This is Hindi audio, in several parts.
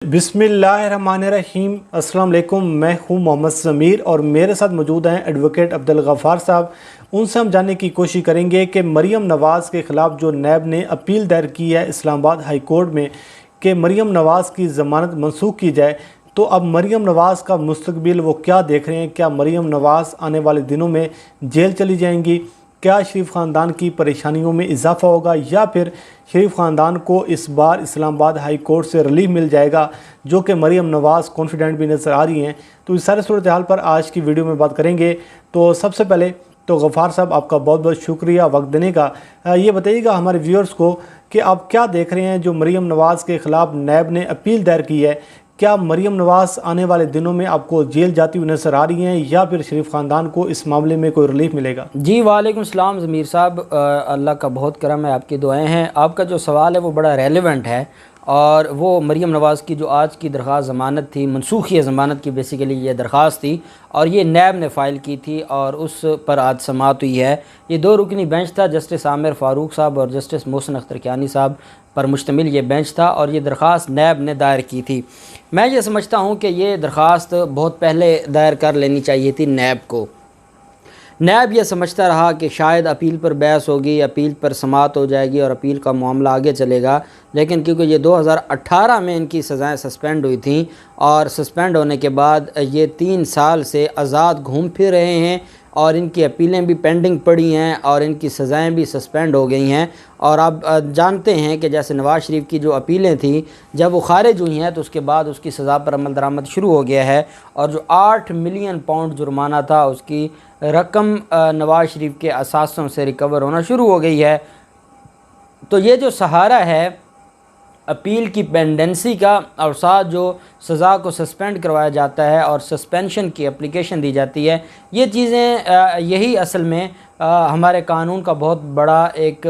बिस्मिल्लाहिर्रहमानिर्रहीम। अस्सलाम वालेकुम। मैं हूं मोहम्मद ज़मीर और मेरे साथ मौजूद हैं एडवोकेट अब्दुल गफ़ार साहब। उनसे हम जानने की कोशिश करेंगे कि मरीम नवाज़ के ख़िलाफ़ जो नैब ने अपील दायर की है इस्लामाबाद हाई कोर्ट में कि मरीम नवाज़ की ज़मानत मनसूख की जाए, तो अब मरीम नवाज़ का मुस्तकबिल वो क्या देख रहे हैं। क्या मरीम नवाज़ आने वाले दिनों में जेल चली जाएंगी? क्या शरीफ ख़ानदान की परेशानियों में इजाफ़ा होगा या फिर शरीफ ख़ानदान को इस बार इस्लामाबाद हाई कोर्ट से रिलीफ मिल जाएगा, जो कि मरीम नवाज़ कॉन्फिडेंट भी नज़र आ रही हैं। तो इस सारे सूरत हाल पर आज की वीडियो में बात करेंगे। तो सबसे पहले तो गफ़ार साहब, आपका बहुत बहुत शुक्रिया वक्त देने का। ये बताइएगा हमारे व्यूअर्स को कि आप क्या देख रहे हैं जो मरीम नवाज़ के ख़िलाफ़ नैब ने अपील दायर की है। क्या मरीम नवाज़ आने वाले दिनों में आपको जेल जाती हुई नज़र आ रही हैं या फिर शरीफ ख़ानदान को इस मामले में कोई रिलीफ मिलेगा? जी वालेकुम सलाम ज़मीर साहब, अल्लाह का बहुत करम है, आपकी दुआएं हैं। आपका जो सवाल है वो बड़ा रेलेवेंट है और वो मरीम नवाज़ की जो आज की दरख्वास्त ज़मानत थी, मनसूखी ज़मानत की बेसिकली ये दरख्वास्त थी और ये नैब ने फ़ाइल की थी और उस पर आज समाअत हुई है। ये दो रुकनी बेंच था, जस्टिस आमिर फ़ारूक साहब और जस्टिस मोहसिन अख्तर कियानी साहब पर मुश्तमिल ये बेंच था और ये दरख्वास्त नैब ने दायर की थी। मैं ये समझता हूँ कि ये दरख्वास्त बहुत पहले दायर कर लेनी चाहिए थी नैब को। नैब यह समझता रहा कि शायद अपील पर बहस होगी, अपील पर समाअत हो जाएगी और अपील का मामला आगे चलेगा, लेकिन क्योंकि ये 2018 में इनकी सज़ाएं सस्पेंड हुई थी और सस्पेंड होने के बाद ये 3 साल से आज़ाद घूम फिर रहे हैं और इनकी अपीलें भी पेंडिंग पड़ी हैं और इनकी सज़ाएं भी सस्पेंड हो गई हैं। और आप जानते हैं कि जैसे नवाज़ शरीफ की जो अपीलें थी, जब वो खारिज हुई हैं तो उसके बाद उसकी सज़ा पर अमल दरामद शुरू हो गया है और जो 8 मिलियन पाउंड जुर्माना था उसकी रकम नवाज़ शरीफ के असासों से रिकवर होना शुरू हो गई है। तो ये जो सहारा है अपील की पेंडेंसी का और साथ जो सज़ा को सस्पेंड करवाया जाता है और सस्पेंशन की एप्लीकेशन दी जाती है, ये चीज़ें यही असल में हमारे कानून का बहुत बड़ा एक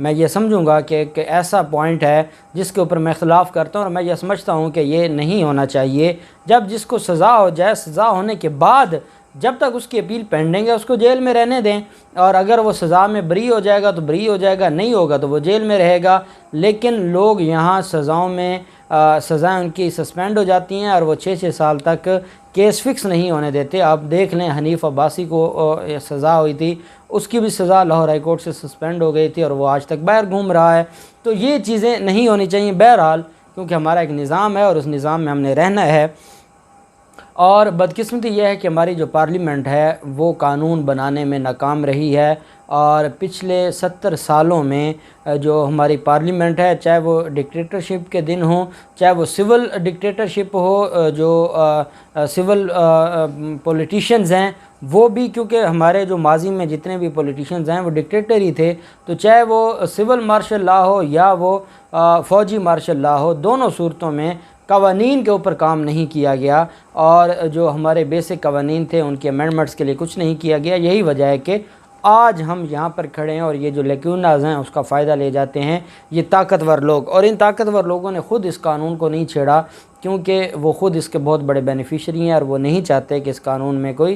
मैं ये समझूंगा कि एक ऐसा पॉइंट है जिसके ऊपर मैं ख़िलाफ़ करता हूँ और मैं ये समझता हूँ कि ये नहीं होना चाहिए। जब जिसको सज़ा हो जाए, सज़ा होने के बाद जब तक उसकी अपील पेंडिंग है उसको जेल में रहने दें और अगर वो सज़ा में बरी हो जाएगा तो बरी हो जाएगा, नहीं होगा तो वो जेल में रहेगा। लेकिन लोग यहाँ सज़ाओं में सज़ाएँ उनकी सस्पेंड हो जाती हैं और वो 6-6 साल तक केस फिक्स नहीं होने देते। आप देख लें, हनीफ अब्बासी को सज़ा हुई थी, उसकी भी सज़ा लाहौर हाई कोर्ट से सस्पेंड हो गई थी और वो आज तक बाहर घूम रहा है। तो ये चीज़ें नहीं होनी चाहिए बहरहाल, क्योंकि हमारा एक निज़ाम है और उस निज़ाम में हमने रहना है। और बदकिस्मती यह है कि हमारी जो पार्लियामेंट है वो कानून बनाने में नाकाम रही है और पिछले 70 सालों में जो हमारी पार्लियामेंट है, चाहे वो डिक्टेटरशिप के दिन हो, चाहे वो सिविल डिक्टेटरशिप हो, जो सिविल पॉलिटिशियंस हैं वो भी, क्योंकि हमारे जो माजी में जितने भी पॉलिटिशियंस हैं वो डिक्टेटर ही थे, तो चाहे वो सिविल मार्शल लॉ हो या वो फ़ौजी मार्शल लॉ हो, दोनों सूरतों में कवानीन के ऊपर काम नहीं किया गया और जो हमारे बेसिक कवानीन थे उनके अमेंडमेंट्स के लिए कुछ नहीं किया गया। यही वजह है कि आज हम यहाँ पर खड़े हैं और ये जो लेक्यूनाज हैं उसका फ़ायदा ले जाते हैं ये ताकतवर लोग। और इन ताकतवर लोगों ने ख़ुद इस कानून को नहीं छेड़ा क्योंकि वो ख़ुद इसके बहुत बड़े बेनिफिशरी हैं और वो नहीं चाहते कि इस कानून में कोई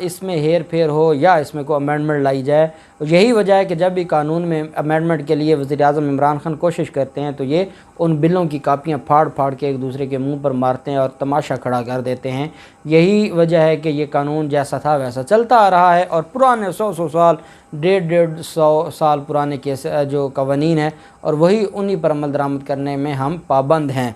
इसमें हेर फेर हो या इसमें कोई अमेंडमेंट लाई जाए। यही वजह है कि जब भी कानून में अमेंडमेंट के लिए वज़ीर-ए-आज़म इमरान खान कोशिश करते हैं तो ये उन बिलों की कापियाँ फाड़ फाड़ के एक दूसरे के मुंह पर मारते हैं और तमाशा खड़ा कर देते हैं। यही वजह है कि ये कानून जैसा था वैसा चलता आ रहा है और पुराने 100 साल, 150 साल पुराने केस जो कवानीन है और वही उन्हीं पर अमल दरामद करने में हम पाबंद हैं।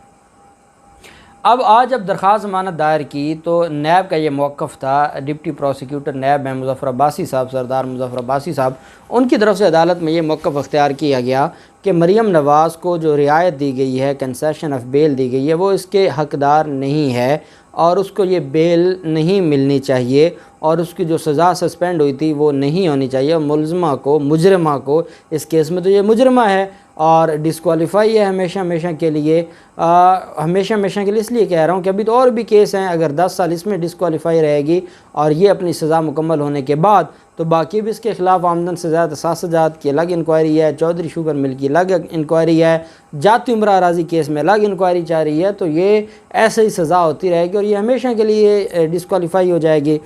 अब आज जब दरख्वास्त ज़मानत दायर की तो नैब का ये मौक़िफ़ था, डिप्टी प्रोसिक्यूटर नैब हैं मुज़फ़्फ़र अब्बासी साहब, सरदार मुज़फ़्फ़र अब्बासी साहब, उनकी तरफ से अदालत में ये मौक़िफ़ अख्तियार किया गया कि मरीम नवाज़ को जो रियायत दी गई है, कंसेशन ऑफ बेल दी गई है, वो इसके हक़दार नहीं है और उसको ये बेल नहीं मिलनी चाहिए और उसकी जो सज़ा सस्पेंड हुई थी वो नहीं होनी चाहिए। और मुजरिमा को इस केस में तो ये मुजरिमा है और डिस्क्वालीफाई है हमेशा हमेशा के लिए। हमेशा हमेशा के लिए इसलिए कह रहा हूँ कि अभी तो और भी केस हैं, अगर 10 साल इसमें डिस्क्वालीफाई रहेगी और ये अपनी सज़ा मुकम्मल होने के बाद तो बाकी भी इसके ख़िलाफ़ आमदन से ज़्यादा सासजात की अलग इंक्वायरी है, चौधरी शुगर मिल की अलग इंक्वायरी है, जाती उमरा राजी केस में अलग इंक्वायरी चाह रही है। तो ये ऐसे ही सज़ा होती रहेगी और ये हमेशा के लिए डिस्क्वालीफाई हो जाएगी।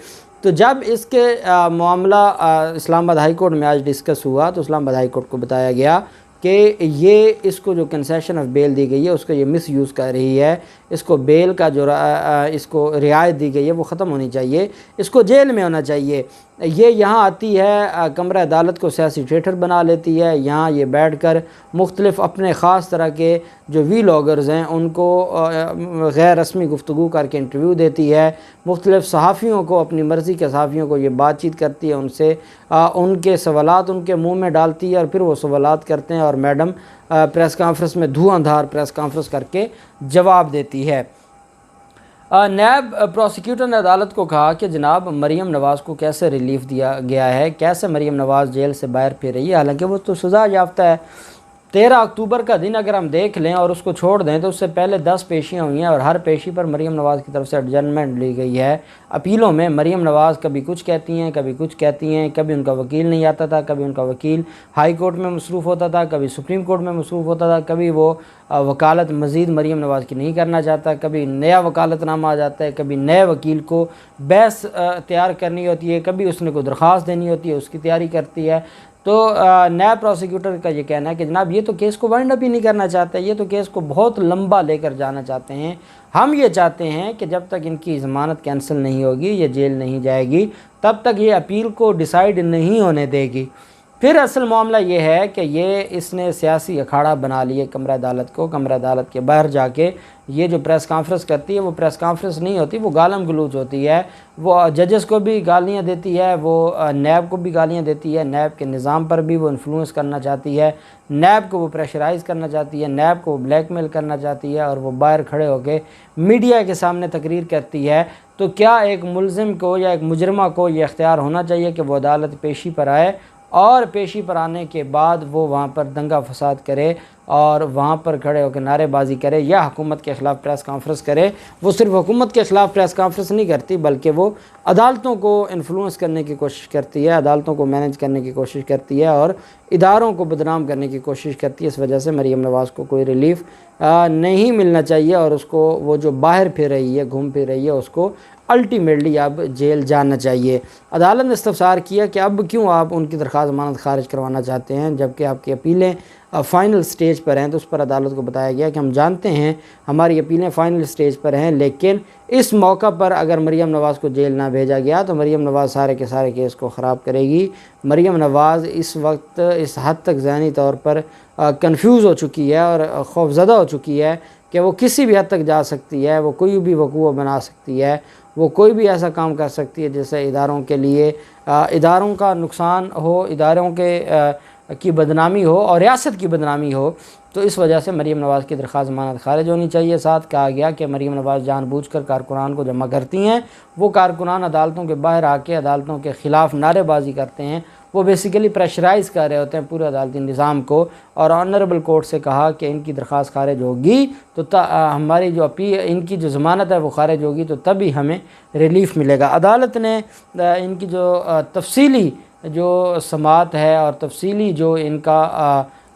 तो जब इसके मामला इस्लामाबाद हाई कोर्ट में आज डिस्कस हुआ तो इस्लामाबाद हाई कोर्ट को बताया गया कि ये इसको जो कंसेशन ऑफ बेल दी गई है उसको ये मिस यूज़ कर रही है, इसको बेल का जो इसको रियायत दी गई है वो ख़त्म होनी चाहिए, इसको जेल में होना चाहिए। ये यहाँ आती है, कमरा अदालत को सियासी थिएटर बना लेती है, यहाँ ये बैठ कर मुख्तलिफ़ अपने ख़ास तरह के जो वीलॉगर्स हैं उनको गैर रस्मी गुफ्तगू करके इंटरव्यू देती है, मुख्तलिफ़ सहाफ़ियों को, अपनी मर्ज़ी के सहाफ़ियों को ये बातचीत करती है, उनसे उनके सवालात उनके मुंह में डालती है और फिर वो सवालात करते हैं और मैडम प्रेस कॉन्फ्रेंस में धुआंधार प्रेस कॉन्फ्रेंस करके जवाब देती है। नैब प्रोसिक्यूटर ने अदालत को कहा कि जनाब मरीम नवाज़ को कैसे रिलीफ दिया गया है, कैसे मरीम नवाज़ जेल से बाहर फिर रही है, हालांकि वो तो सज़ा याफ्ता है। 13 अक्टूबर का दिन अगर हम देख लें और उसको छोड़ दें तो उससे पहले 10 पेशियाँ हुई हैं और हर पेशी पर मरीम नवाज़ की तरफ से एडजमेंट ली गई है। अपीलों में मरीम नवाज़ कभी कुछ कहती हैं, कभी कुछ कहती हैं, कभी उनका वकील नहीं आता था, कभी उनका वकील हाई कोर्ट में मसरूफ़ होता था, कभी सुप्रीम कोर्ट में मसरूफ़ होता था, कभी वो वकालत मज़ीद मरीम नवाज़ की नहीं करना चाहता, कभी नया वकालतनामा आ जाता है, कभी नए वकील को बहस तैयार करनी होती है, कभी उसने कोई दरख्वास्त देनी होती है, उसकी तैयारी करती है। तो नया प्रोसिक्यूटर का ये कहना है कि जनाब ये तो केस को वाइंड अप ही नहीं करना चाहते, ये तो केस को बहुत लंबा लेकर जाना चाहते हैं। हम ये चाहते हैं कि जब तक इनकी ज़मानत कैंसिल नहीं होगी, ये जेल नहीं जाएगी, तब तक ये अपील को डिसाइड नहीं होने देगी। फिर असल मामला ये है कि ये इसने सियासी अखाड़ा बना लिए कमरा अदालत को, कमरा अदालत के बाहर जाके ये जो प्रेस कॉन्फ्रेंस करती है वो प्रेस कॉन्फ्रेंस नहीं होती, वो गालम गलूच होती है। वो जजेस को भी गालियाँ देती है, वो नैब को भी गालियाँ देती है, नैब के निज़ाम पर भी वो इन्फ्लुएंस करना चाहती है, नैब को वो प्रेशराइज़ करना चाहती है, नैब को वो ब्लैकमेल करना चाहती है और वो बाहर खड़े होकर मीडिया के सामने तकरीर करती है। तो क्या एक मुलजिम को या एक मुजरमा को ये इख्तियार होना चाहिए कि वो अदालत पेशी पर आए और पेशी पर आने के बाद वो वहाँ पर दंगा फसाद करे और वहाँ पर खड़े होकर नारेबाजी करे या हुकूमत के ख़िलाफ़ प्रेस कॉन्फ्रेंस करे। वो सिर्फ हुकूमत के ख़िलाफ़ प्रेस कॉन्फ्रेंस नहीं करती बल्कि वो अदालतों को इन्फ्लुएंस करने की कोशिश करती है, अदालतों को मैनेज करने की कोशिश करती है और इदारों को बदनाम करने की कोशिश करती है। इस वजह से मरीम नवाज़ को कोई रिलीफ नहीं मिलना चाहिए और उसको वो जो बाहर फिर रही है, घूम फिर रही है, उसको अल्टीमेटली अब जेल जाना चाहिए। अदालत ने इस्तफसार किया कि अब क्यों आप उनकी दरख्वास्त ज़मानत खारिज करवाना चाहते हैं जबकि आपकी अपीलें फ़ाइनल स्टेज पर हैं। तो उस पर अदालत को बताया गया कि हम जानते हैं हमारी अपीलें फ़ाइनल स्टेज पर हैं, लेकिन इस मौका पर अगर मरीम नवाज़ को जेल ना भेजा गया तो मरीम नवाज़ सारे के सारे केस को ख़राब करेगी। मरीम नवाज़ इस वक्त इस हद तक ज़हनी तौर पर कंफ्यूज हो चुकी है और खौफज़दा हो चुकी है कि वो किसी भी हद तक जा सकती है, वो कोई भी वकूआ बना सकती है, वो कोई भी ऐसा काम कर सकती है जिससे इदारों के लिए इदारों का नुकसान हो, इदारों के की बदनामी हो और रियासत की बदनामी हो। तो इस वजह से मरीम नवाज़ की दरख्वास्त ज़मानत खारिज होनी चाहिए। साथ कहा गया कि मरीम नवाज़ जानबूझकर कारकुनान को जमा करती हैं, वो कारकुनान अदालतों के बाहर आके अदालतों के ख़िलाफ़ नारेबाजी करते हैं, वो बेसिकली प्रेशराइज़ कर रहे होते हैं पूरे अदालती निज़ाम को। और ऑनरेबल कोर्ट से कहा कि इनकी दरख्वास्त खारिज होगी तो हमारी जो इनकी जो ज़मानत है वो खारिज होगी तो तभी हमें रिलीफ़ मिलेगा। अदालत ने इनकी जो तफसीली जो समात है और तफसीली जो इनका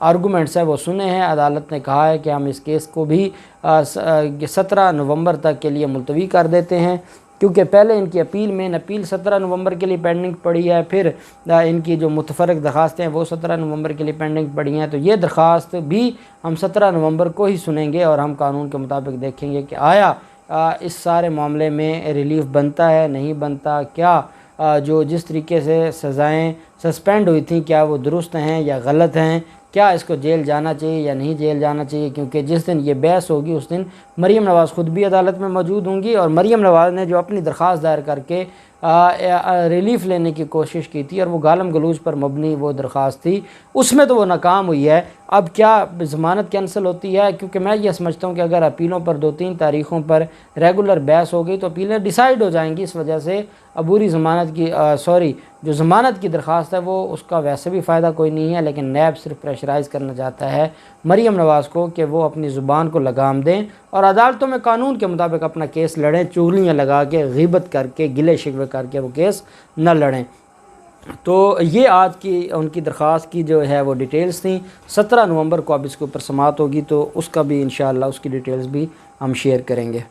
आर्गूमेंट्स है वो सुने हैं। अदालत ने कहा है कि हम इस केस को भी 17 नवंबर तक के लिए मुलतवी कर देते हैं, क्योंकि पहले इनकी अपील 17 नवंबर के लिए पेंडिंग पड़ी है, फिर इनकी जो मुतफरक दरखास्तें हैं वो 17 नवंबर के लिए पेंडिंग पड़ी हैं। तो ये दरख्वास्त भी हम 17 नवंबर को ही सुनेंगे और हम कानून के मुताबिक देखेंगे कि आया इस सारे मामले में रिलीफ बनता है नहीं बनता, क्या जो जिस तरीके से सज़ाएँ सस्पेंड हुई थी क्या वो दुरुस्त हैं या गलत हैं, क्या इसको जेल जाना चाहिए या नहीं जेल जाना चाहिए। क्योंकि जिस दिन ये बहस होगी उस दिन मरीम नवाज़ ख़ुद भी अदालत में मौजूद होंगी और मरीम नवाज़ ने जो अपनी दरख्वास्त दायर करके रिलीफ़ लेने की कोशिश की थी और वो गालम गलूज पर मबनी वो दरख्वास्त थी, उसमें तो वो नाकाम हुई है। अब क्या ज़मानत कैंसिल होती है? क्योंकि मैं ये समझता हूँ कि अगर अपीलों पर 2-3 तारीख़ों पर रेगुलर बहस हो गई तो अपीलें डिसाइड हो जाएंगी। इस वजह से अबूरी ज़मानत की जो ज़मानत की दरख्वास्त है वो उसका वैसे भी फ़ायदा कोई नहीं है, लेकिन नैब सिर्फ प्रेशराइज़ करना चाहता है मरीम नवाज़ को कि वो अपनी ज़ुबान को लगाम दें और अदालतों में कानून के मुताबिक अपना केस लड़ें, चुगलियाँ लगा के, ग़ीबत करके, गिले शिकवे करके वो केस न लड़ें। तो ये आज की उनकी दरख्वास्त की जो है वो डिटेल्स थी। 17 नवंबर को अब इसके ऊपर समाअत होगी तो उसका भी इंशाअल्लाह उसकी डिटेल्स भी हम शेयर करेंगे।